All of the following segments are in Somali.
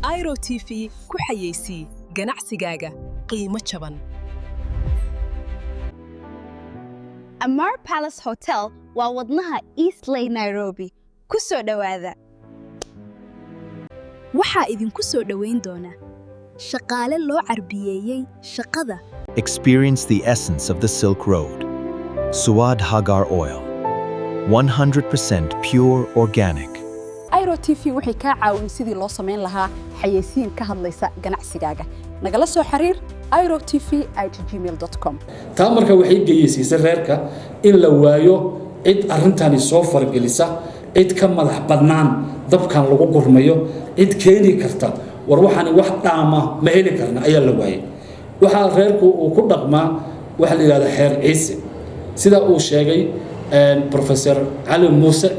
Airo TV ku xayeysi ganacsigaaga qiimo jaban. Amar Palace Hotel waa wadnaha Eastlake Nairobi. Ku soo dhawaada. Waxaa idinku soo dhaweyn doona shaqaale loo carbiyeeyay shaqada. Experience the essence of the Silk Road. Suad Hagar Oil. 100% pure organic. Airo TV waxay ka caawin sidii loo sameyn lahaa xayeysiin ka hadlaysa ganacsigaaga. Nagala soo xiriir airotv@gmail.com. taa marka waxay geeysiisay reerka in la waayo cid arintani soo fargelisa cid ka madax badnaan dabkan lagu gurmayo cid keeni karta war waxaan wax dhaama ma heli karna ayaa la waayay waxa reerku uu ku dhaqmaa waxa la yiraahdo xeer ciise sida uu sheegay professor Ali Musa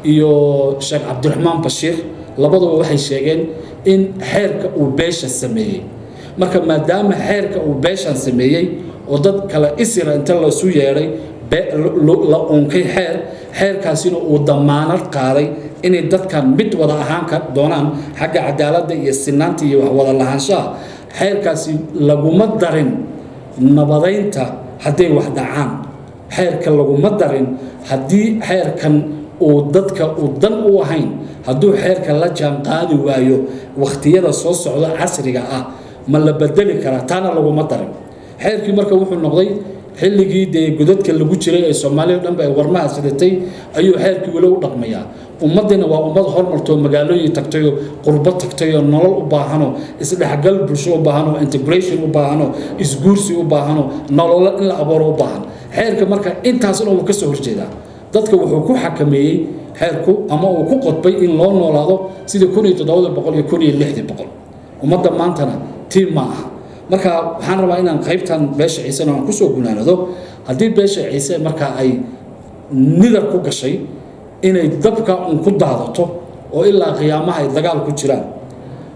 iyo Sheikh Abdulrahman Bashir labaduba waxay sheegeen in xeerka uu beesha sameeyay marka maadaama xeerka uu beeshan sameeyay oo dad kala isira inta la soo yeeray la unkay xeerkaasina uu damaanad qaaday inay dadkan mid wada ahaan ka doonaan xagga cadaaladda iyo sinaanta iyo wax wada lahaanshaha xeerkaasi laguma darin nabadeynta haday wax dhacaan xeerka laguma darin hadii xeerkan oo dadka uu dan u ahayn haduu xeerka la jaan qaadi waayo waqtiyada soo socda casriga ah ma la bedeli kara taana laguma darin xeerkii marka wuxuu noqday xilligii godadka lagu jiray ee Soomaaliya dhanba ay warmaha sidatay ayuu xeerkii wali u dhaqmayaa ummadina waa ummad hormarto magaalooyin tagtay qurbo tagtay nolol u baahano isdhaxgal bulsho u baahano integration u baahano isguursi u baahano nolol in la abuuro u baahan xeerka marka intaas oo ka soo horjeeda dadka wuxuu ku xakameeyay xeerku ama uu ku qodbay in loo noolaado sida 1700 iyo 1600 ummadda maantana tii ma aha marka waxaan rabaa inaan qaybtan beesha ciise aan ku soo gunaanado hadii beesha ciise marka ay nidar ku gashay inay dabka ku daadato oo ilaa qiyaamaha ay dagaal ku jiraan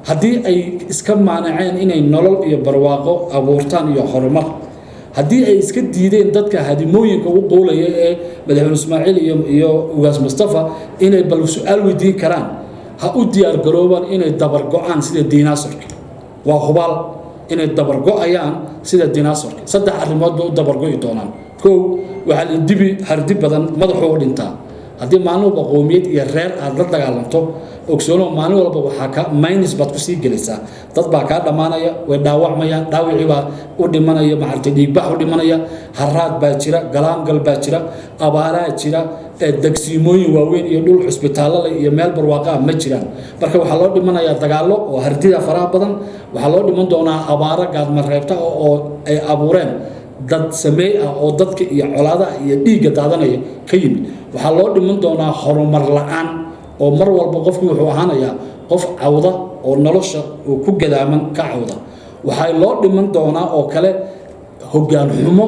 hadii ay iska maanaceen inay nolol iyo barwaaqo abuurtaan iyo horumar hadii ay iska diideen dadka hadimooyinka u qoolaya ee madaxweyne Ismaaciil iyo Ugaas Mustafa inay bal su'aal weydiin karaan ha u diyaar garoobaan inay dabar go'aan sida dinosaurka waa hubaal inay dabar go'ayaan sida dinosaurka saddex arrimood oo dabar go'i doonaan koow waxa la dibi hardi badan madaxu dhintaa hadii maalmo qoomiyad iyo reer aad la dagaalanto ogsoono maalin walba waxa ka minus bad ku sii gelaysa dad baa ka dhamaanaya way dhaawacmayaan dhaawici baa u dhimanaya maartay dhiigbax u dhimanaya haraad baa jira galaangal baa jira abaara jira dagsiimooyin waaweyn iyo dhul cusbitaalada iyo meel barwaaqa ma jiraan marka waxa loo dhimanaya dagaalo oo hardida faraha badan waxa loo dhiman doonaa abaara gaad mareebta oo ay abuureen dad sameey ah oo dadka iyo colaada iyo dhiiga daadanaya ka yimid waxa loo dhiman doonaa horumar la'aan oo mar walba qofku wuxuu ahaanayaa qof cawda oo nolosha uu ku gadaaman ka cawda waxa loo dhiman doonaa oo kale hoggaan xumo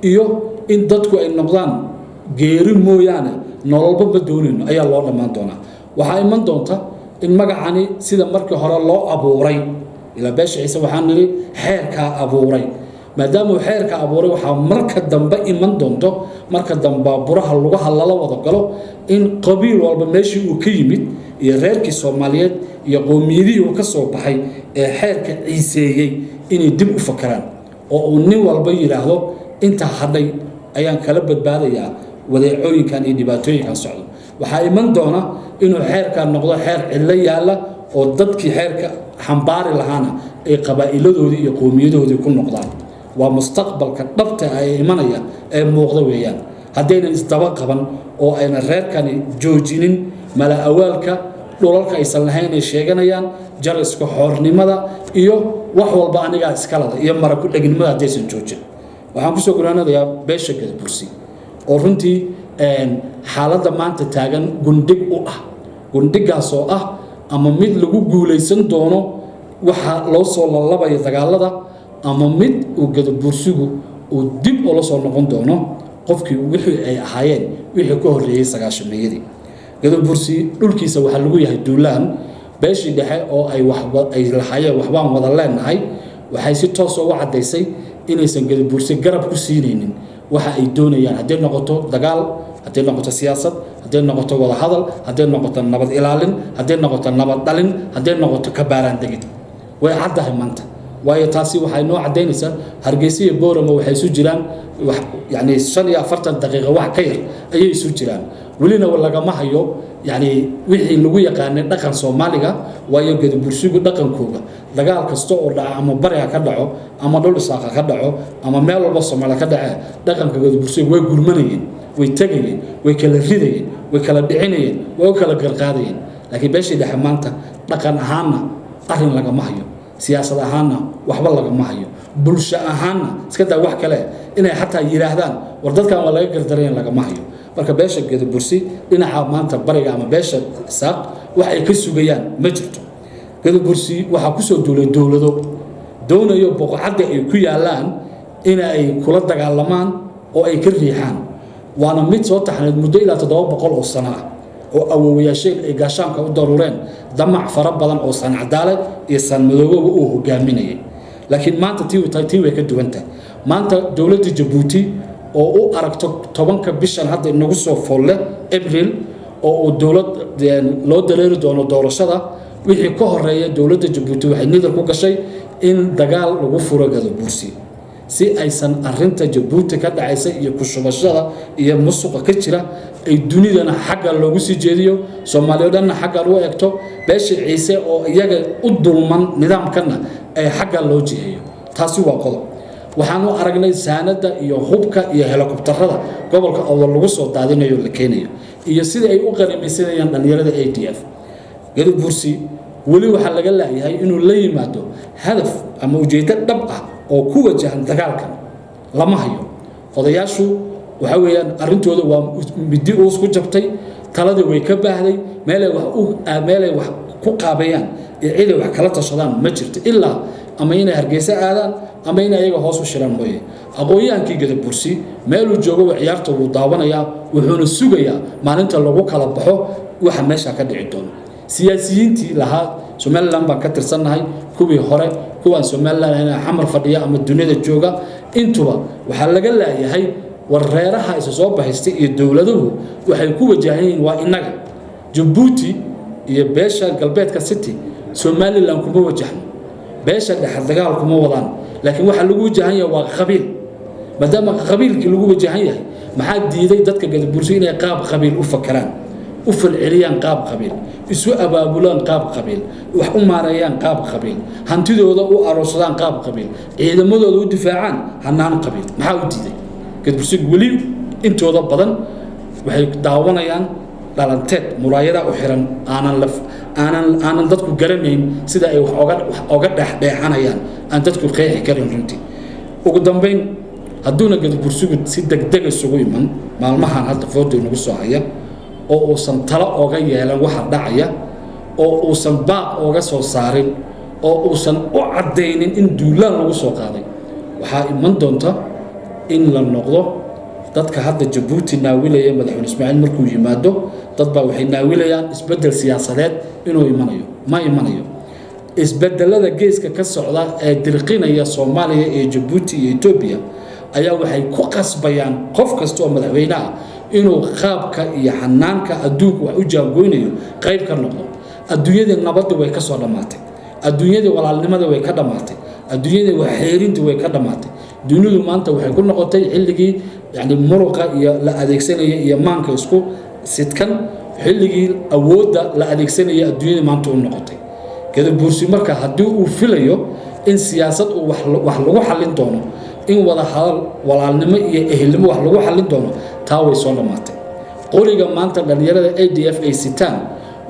iyo in dadku ay noqdaan geeri mooyaane nololba badoonino ayaa loo dhamaan doonaa waxa iman doonta in magacani sida markii hore loo abuuray ila beesha ciise waxaan niri xeerka abuuray maadaama xeerka abuuray waxa marka dambe iman doonto marka dambe buraha lagu halala wada galo in qabiil walba meeshii uu ka yimid iyo reerkii Soomaaliyeed iyo qoomiyadii uu ka soo baxay ee xeerka ciiseeyay inay dib u fakaraan oo uu nin walba yiraahdo inta hadhay ayaan kala badbaadayaa wadeecooyinkan iyo dhibaatooyinkan socdo waxa iman doona inuu xeerka noqdo xeer cilla yaala oo dadkii xeerka xambaari lahaana ay qabaa'iladoodii iyo qoomiyadooodii ku noqdaan waa mustaqbalka dhabta ay imanaya ee muuqda weeyaan hadayna isdaba qaban oo ayna reerkani joojinin mala awaalka dhulalka ay salahayn ay sheeganayaan jariska xoornimada iyo wax walba aniga iska lada iyo mara ku dhagnimada hadaysan joojin waxaan ku soo guraanayaa beesha Bursi oo runtii xaaladda maanta taagan gundig u ah gundigaas oo ah ama mid lagu guuleysan doono waxa loo soo lalabayo dagaalada ama mid uu Bursigu uu dib u la soo noqon doono qofkii wixii ay ahaayeen wixii ka horeeyay 90-meeyadii Bursi dhulkiisa waxa lagu yahay duulaan beeshii dhexe oo ay lahaayeen waxbaan wada leenahay waxay si toos ah u cadeysay inaysan Bursi garab ku siinaynin waxa ay doonayaan hadii noqoto dagaal haddii noqoto siyaasad haddii noqoto wada hadal haddii noqoto nabad ilaalin haddii noqoto nabad dhalin haddii noqoto ka baaraan degid way caddahay maanta waayo taasi waxay noo cadaynaysaa Hargeysa iyo Boorama waxay isu jiraan يعني 45 دقيقة واحد كير أي سجلان ولينا ولا جماعة يو يعني وحي اللي يقان دقن سوماليا ويوجد برسوق دقن كوجا دقال كستو ولا أما بريا كدعو أما دول ساقة كدعو أما مال البصم على كدع دقن كوجد برسوق ويقول منين ويتجين ويكل الفيدين ويكل الدعينين ويكل القرقادين لكن باش إذا حمانته دقن أهانا قرن لا جماعة يو سياسة أهانا وحبل لا جماعة يو بلش أهانا سكده واحد كله inay xataa yiraahdaan war dadkan waa laga gardareen laga maayo marka beesha geed bursi dhinaca maanta bariga ama beesha saaq waxay ka sugayaan ma jirto geed bursi waxa ku soo duulay dawlado doonayo boqocada ay ku yaalaan inay kula dagaalamaan oo ay ka riixaan waana mid soo taxnayd muddo ilaa 700 oo sano ah oo awoowayaasheen ay gaashaanka u daruureen damac fara badan oo san cadaalad iyo san madoobo uu hogaaminayay laakiin maanta tii way ka duwantahay maanta dawladda Djibouti oo u aragto 10ka bishan hadda inagu soo folle April oo dawlad loo dareeri doono doorashada wixii ka horeeyay dawladda Djibouti waxay nidar ku gashay in dagaal lagu furo Gadabursi si aysan arinta Djibouti ka dhacaysa iyo ku shubashada iyo musuqa ka jira ay dunidana xagga loogu sii jeediyo Soomaaliyeedna xagga loo eegto beesha Ciise oo iyaga u dulman nidaamkana ay xagga loo jiheeyo taasi waa qodob waxaanu aragnay saanada iyo hubka iyo helikobtarada gobolka oo lagu soo daadinayo la keenayo iyo sida ay u qarimaysanayaan dhalinyarada ADF Gadabursi wali waxa laga leeyahay inuu la yimaado hadaf ama ujeedo dhab ah oo ku wajahan dagaalkan lama hayo odayaashu waxa weeyaan arintooda waa midi oo isku jabtay talada way ka baahday meelay wax ku qaabayaan ee wax kala tashadaan ma jirto ilaa ama inay Hargeysa aadaan ama inay ayaga hoos u shiraan mooyee aqooyahankii Gadabursi meel uu joogo ciyaarta uu daawanaya wuxuuna sugayaa maalinta lagu kala baxo waxa meesha ka dhici doona siyaasiyiintii lahaa Somaliland baan ka tirsanahay kuwii hore kuwan Somaliland ay xamar fadhiya ama dunida jooga intuba waxa laga leeyahay wareeraha isa soo baxaystay iyo dawladuhu waxay ku wajahayn waa inaga Djibouti iyo beesha galbeedka city Somaliland kuma wajahno beesha dhaxal dagaal kuma wadaan laakiin waxa lagu wajahan yahay waa qabiil maadaama qabiilkii lagu wajahan yahay maxaa diiday dadka Gadabursi inay qaab qabiil u fakaraan u falceliyaan qaab qabiil isu abaabulaan qaab qabiil wax u maareeyaan qaab qabiil hantidooda u aroosadaan qaab qabiil ciidamadooda u difaacaan hanaan qabiil maxaa u diiday Gadabursi wali intooda badan waxay daawanayaan dhalanteed muraayada u xiran aanan dadku garanayn sida ay wax oga dhaxdheexanayaan aan dadku qeexi karin runtii ugu dambeyn haduuna Gadabursigu si degdeg isugu iman maalmahan hadda foorto inagu soo haya oo uusan talo oga yeelan waxa dhacaya oo uusan baaq oga soo saarin oo uusan u cadeynin in duulaan lagu soo qaaday waxa iman doonta in la noqdo dadka hadda Djibouti naawilaya madaxweyne Ismaaciil markuu yimaado dad baa waxay naawilayaan isbedel siyaasadeed inuu imanayo isbedelada geeska ka socda ee dirqinaya Soomaaliya iyo Djibouti iyo Ethiopia ayaa waxay ku qasbayaan qof kasta oo madaxweyne ah inuu qaabka iyo xanaanka adduunka wax u jaangooynayo qayb ka noqdo adduunyada nabadda way ka soo dhamaatay adduunyada walaalnimada way ka dhamaatay adduunyada wax xeerinta way ka dhamaatay dunidu maanta waxay ku noqotay xilligii yani muruqa iyo la adeegsanaya iyo maanka isku sidkan xilligii awoodda la adeegsanaya adduunyada maanta u noqotay Gadabursi marka hadii uu filayo in siyaasad uu wax lagu xalin doono in wada hadal walaalnimo iyo ehelnimo wax lagu xalin doono taa way soo dhamaatay qoriga maanta dhalinyarada ADF ay sitaan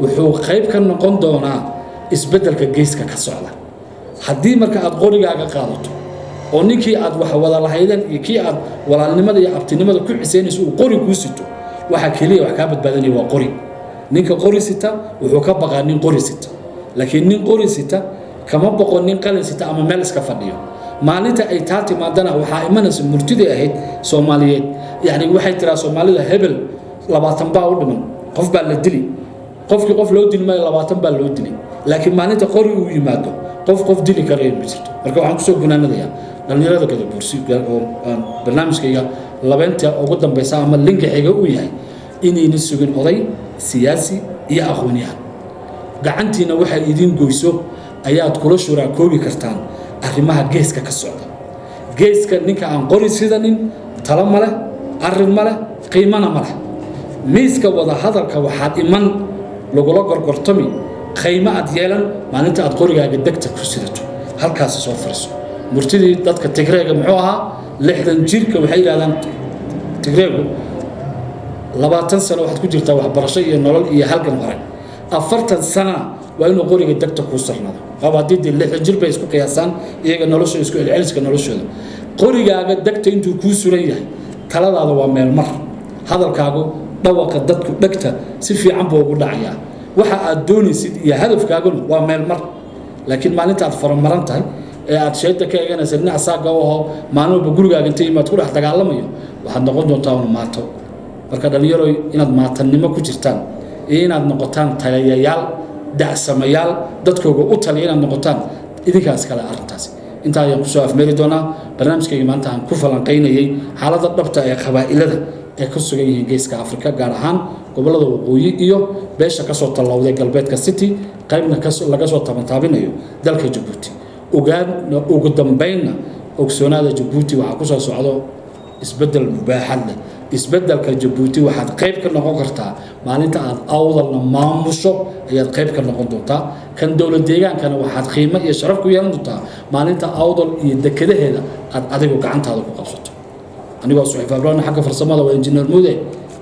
wuxuu qayb ka noqon doonaa isbedelka geeska ka socda hadii marka aad qorigaaga qaadato oo ninkii aad wax wada lahaydeen iyo kii aad walaalnimada iyo abtinimada ku xiseynayso uu qori ku sito waxa kaliya wax ka badbaadinaya waa qori ninka qori sita wuxuu ka baqaa nin qori sita laakiin nin qori sita kama baqo nin qalin sita ama meel iska fadhiyo maalinta ay taa timaadana waxa imanaysa murtida ahayd Soomaaliyeed yani waxay tiraa Soomaalida hebel 20 baa u dhiman qof baa la dili qofkii qof loo dilmay 20 baa loo dilay laakiin maalinta qori uu yimaado qof dili karay ma jirto marka waxaan ku soo gunaanadayaa dhalinyarada Gadabursi oo barnaamijkayga labeenta ugu dambaysa ama linka xiga u yahay inayna sugin oday siyaasi iyo aqoonyahan gacantiina waxay idin goyso ayaad kula shuraakoobi kartaan arrimaha geeska ka socda geeska ninka aan qori sidanin talo ma leh arrin ma leh qiimana ma leh miiska wada hadalka waxaad iman lagula gorgortami qiimo aad yeelan maalinta aad qorigaaga degta ku sidato halkaas soo fariiso murtidii dadka tigreega muxuu ahaa 60 jirka waxay yiraahdaan tigreegu 20 sano waxaad ku jirtaa waxbarasho iyo nolol iyo halgan hore 40 sano waa inuu qoriga degta ku sarnado qabaadidii 60 jir bay isku qiyaasaan iyaga noloshooda isku celceliska noloshooda qorigaaga degta intuu ku suran yahay taladaada waa meel mar hadalkaagu dhawaqa dadku dhagta si fiican buu ugu dhacayaa waxa aad doonaysid iyo hadafkaaguna waa meel mar laakiin maalinta aad faramaran tahay ee aad sheeyda ka eeganaysa dhinac saaga oo maalinba gurigaaga inta imaad ku dhex dagaalamayo waxaad noqon doontaa un maato marka dhalinyaro inaad maatanimo ku jirtaan iyo inaad noqotaan taliyayaal dacsamayaal dadkooga u taliya inaad noqotaan idinkaas kale arrintaasi inta ayaan kusoo afmeeri doonaa barnaamijkayga maanta aan ku falanqaynayay xaaladda dhabta ee qabaa'ilada ee ka sugan yihiin geeska Afrika gaar ahaan gobolada waqooyi iyo beesha ka soo talawday galbeedka city qaybna laga soo taabanayo dalka Djibouti ugu dambeynna ogsoonaada Djibouti waxa ku soo socdo isbedel mubaaxad leh isbedelka Djibouti waxaad qayb ka noqon kartaa maalinta aad awdalna maamusho ayaad qayb ka noqon doontaa kan dawlad deegaankana waxaad qiimo iyo sharaf ku yeelan doontaa maalinta awdal iyo dekedaheeda aad adigu gacantaada ku qabsato anigoo Suxayf Abraham xagga farsamada waa injineer Muude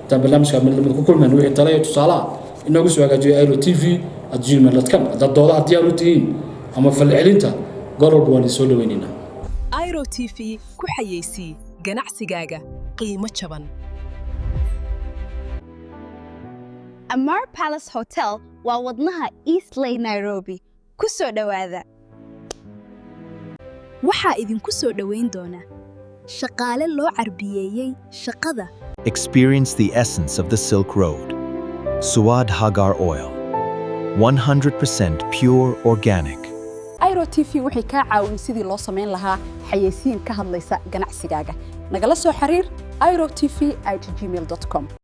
tan barnaamijka mid ku kulmeen wixii talo iyo tusaale inoogu soo hagaajiyo airo.tv@gmail.com dad doodaha diyaar u tihiin ama falcelinta gorol waan soo dhaweynina Airo TV ku xayeysii ganacsigaaga qiimo jaban Amar Palace Hotel waa wadnaha East Lane Nairobi ku soo dhawaada waxaa idinku soo dhaweyn doona shaqaale loo carbiyeeyay shaqada. Experience the essence of the Silk Road. Suad Hagar Oil. 100% pure organic. Airo TV waxay ka caawin sidii loo sameyn lahaa xayeysiin ka hadlaysa ganacsigaaga. Nagala soo xiriir airo.tv@gmail.com